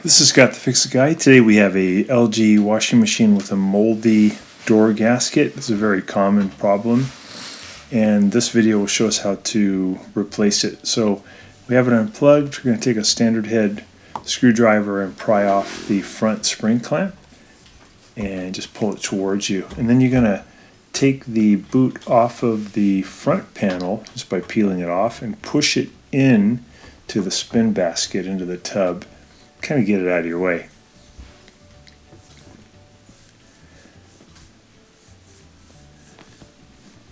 This is Scott the Fix-It Guy. Today we have a LG washing machine with a moldy door gasket. It's a very common problem, and this video will show us how to replace it. So we have it unplugged. We're going to take a standard head screwdriver and pry off the front spring clamp and just pull it towards you. And then you're going to take the boot off of the front panel just by peeling it off and push it in to the spin basket into the tub. Kind of get it out of your way.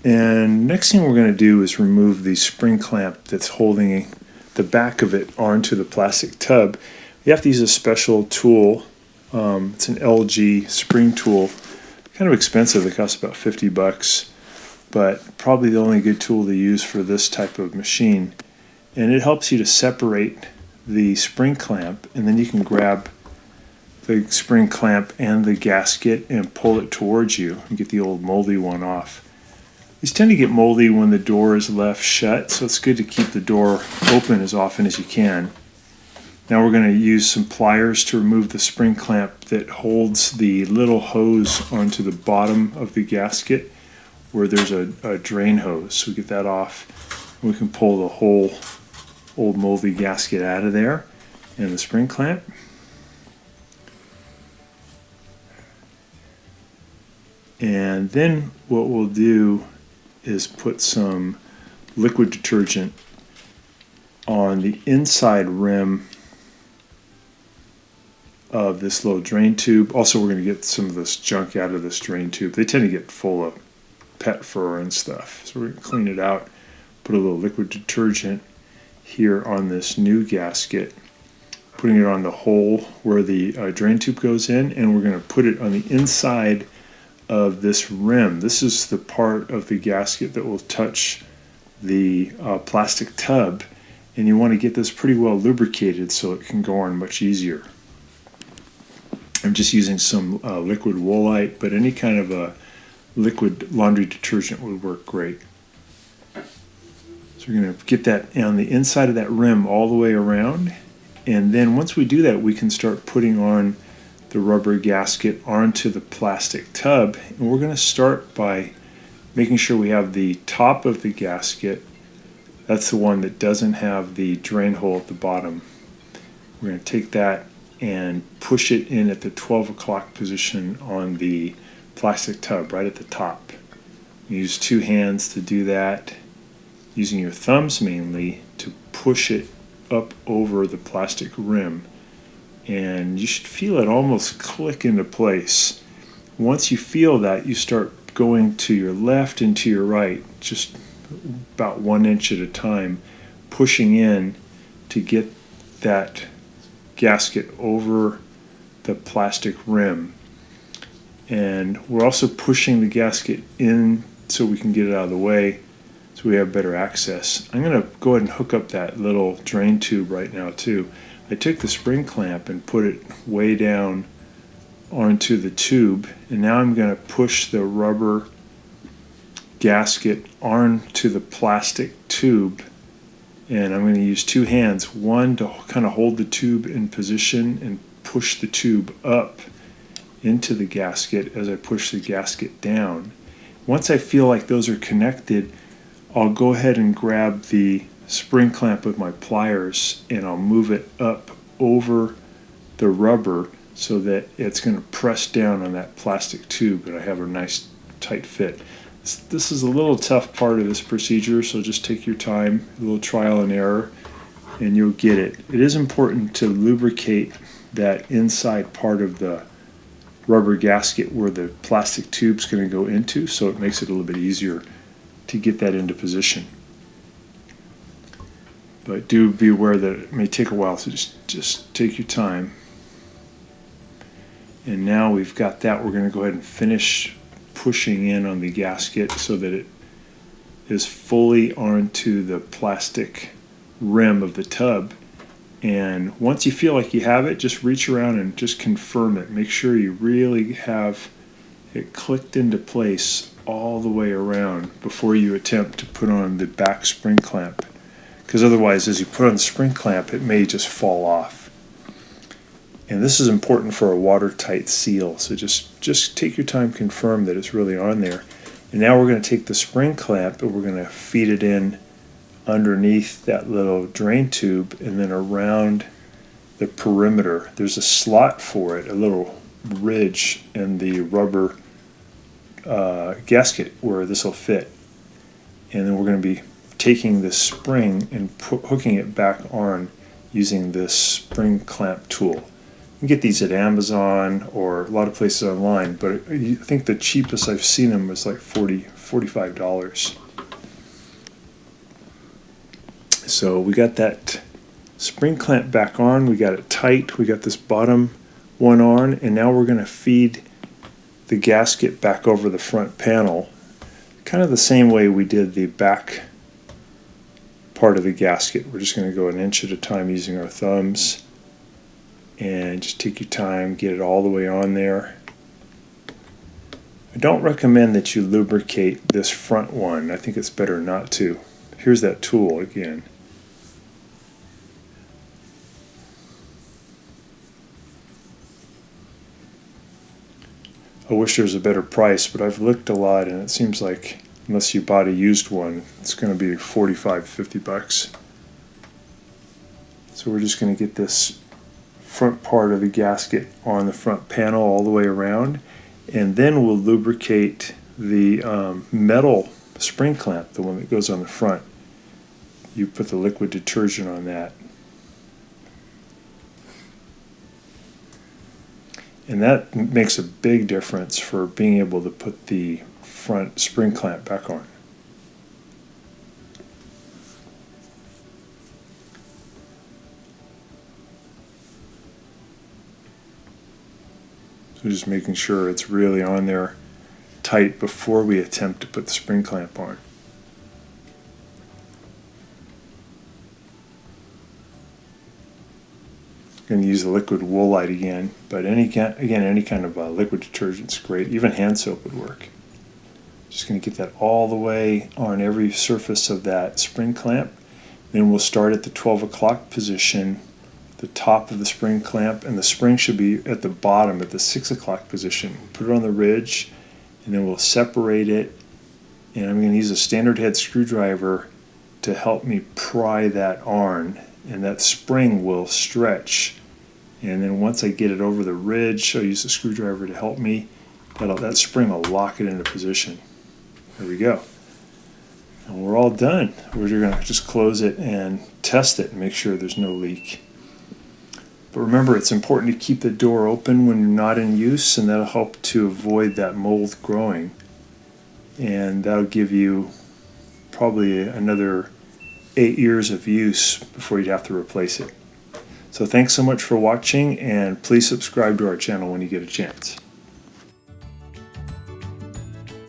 And next thing we're going to do is remove the spring clamp that's holding the back of it onto the plastic tub. You have to use a special tool. It's an LG spring tool. Kind of expensive. It costs about $50, but probably the only good tool to use for this type of machine. And it helps you to separate the spring clamp, and then you can grab the spring clamp and the gasket and pull it towards you and get the old moldy one off. These tend to get moldy when the door is left shut, so it's good to keep the door open as often as you can. Now we're going to use some pliers to remove the spring clamp that holds the little hose onto the bottom of the gasket where there's a drain hose. So we get that off, and we can pull the whole old moldy gasket out of there and the spring clamp. And then what we'll do is put some liquid detergent on the inside rim of this little drain tube. Also, we're going to get some of this junk out of this drain tube. They tend to get full of pet fur and stuff. So we're going to clean it out, put a little liquid detergent here on this new gasket, putting it on the hole where the drain tube goes in, and we're going to put it on the inside of this rim. This is the part of the gasket that will touch the plastic tub, and you want to get this pretty well lubricated so it can go on much easier. I'm just using some liquid woolite, but any kind of a liquid laundry detergent would work great. So we're going to get that on the inside of that rim all the way around, and then once we do that, we can start putting on the rubber gasket onto the plastic tub. And we're going to start by making sure we have the top of the gasket. That's the one that doesn't have the drain hole at the bottom. We're going to take that and push it in at the 12 o'clock position on the plastic tub right at the top. Use two hands to do that, using your thumbs mainly to push it up over the plastic rim, and you should feel it almost click into place. Once you feel that, you start going to your left and to your right, just about 1 inch at a time, pushing in to get that gasket over the plastic rim. And we're also pushing the gasket in so we can get it out of the way, so we have better access. I'm going to go ahead and hook up that little drain tube right now too. I took the spring clamp and put it way down onto the tube, and now I'm going to push the rubber gasket onto the plastic tube, and I'm going to use two hands, one to kind of hold the tube in position and push the tube up into the gasket as I push the gasket down. Once I feel like those are connected, I'll go ahead and grab the spring clamp with my pliers, and I'll move it up over the rubber so that it's going to press down on that plastic tube and I have a nice tight fit. This is a little tough part of this procedure, so just take your time, a little trial and error, and you'll get it. It is important to lubricate that inside part of the rubber gasket where the plastic tube's going to go into, so it makes it a little bit easier to get that into position. But do be aware that it may take a while, so just take your time. And now we've got that, we're going to go ahead and finish pushing in on the gasket so that it is fully onto the plastic rim of the tub. And once you feel like you have it, just reach around and just confirm it. Make sure you really have it clicked into place all the way around before you attempt to put on the back spring clamp, because otherwise as you put on the spring clamp it may just fall off. And this is important for a watertight seal, so just take your time, confirm that it's really on there. And now we're going to take the spring clamp and we're going to feed it in underneath that little drain tube and then around the perimeter. There's a slot for it, a little ridge in the rubber gasket where this will fit. And then we're going to be taking this spring and hooking it back on using this spring clamp tool. You can get these at Amazon or a lot of places online, but I think the cheapest I've seen them was like $45. So we got that spring clamp back on, we got it tight, we got this bottom one on, and now we're going to feed the gasket back over the front panel, kind of the same way we did the back part of the gasket. We're just going to go an inch at a time using our thumbs, and just take your time, get it all the way on there. I don't recommend that you lubricate this front one. I think it's better not to. Here's that tool again. I wish there was a better price, but I've looked a lot and it seems like unless you bought a used one, it's going to be $45–50. So we're just going to get this front part of the gasket on the front panel all the way around, and then we'll lubricate the metal spring clamp, the one that goes on the front. You put the liquid detergent on that. And that makes a big difference for being able to put the front spring clamp back on. So just making sure it's really on there tight before we attempt to put the spring clamp on. Going to use the liquid woolite again, but any kind of liquid detergent's great. Even hand soap would work. Just going to get that all the way on every surface of that spring clamp. Then we'll start at the 12 o'clock position, the top of the spring clamp, and the spring should be at the bottom at the 6 o'clock position. Put it on the ridge, and then we'll separate it. And I'm going to use a standard head screwdriver to help me pry that on, and that spring will stretch. And then once I get it over the ridge, I'll use the screwdriver to help me. That spring will lock it into position. There we go. And we're all done. We're going to just close it and test it and make sure there's no leak. But remember, it's important to keep the door open when you're not in use, and that'll help to avoid that mold growing. And that'll give you probably another 8 years of use before you'd have to replace it. So thanks so much for watching, and please subscribe to our channel when you get a chance.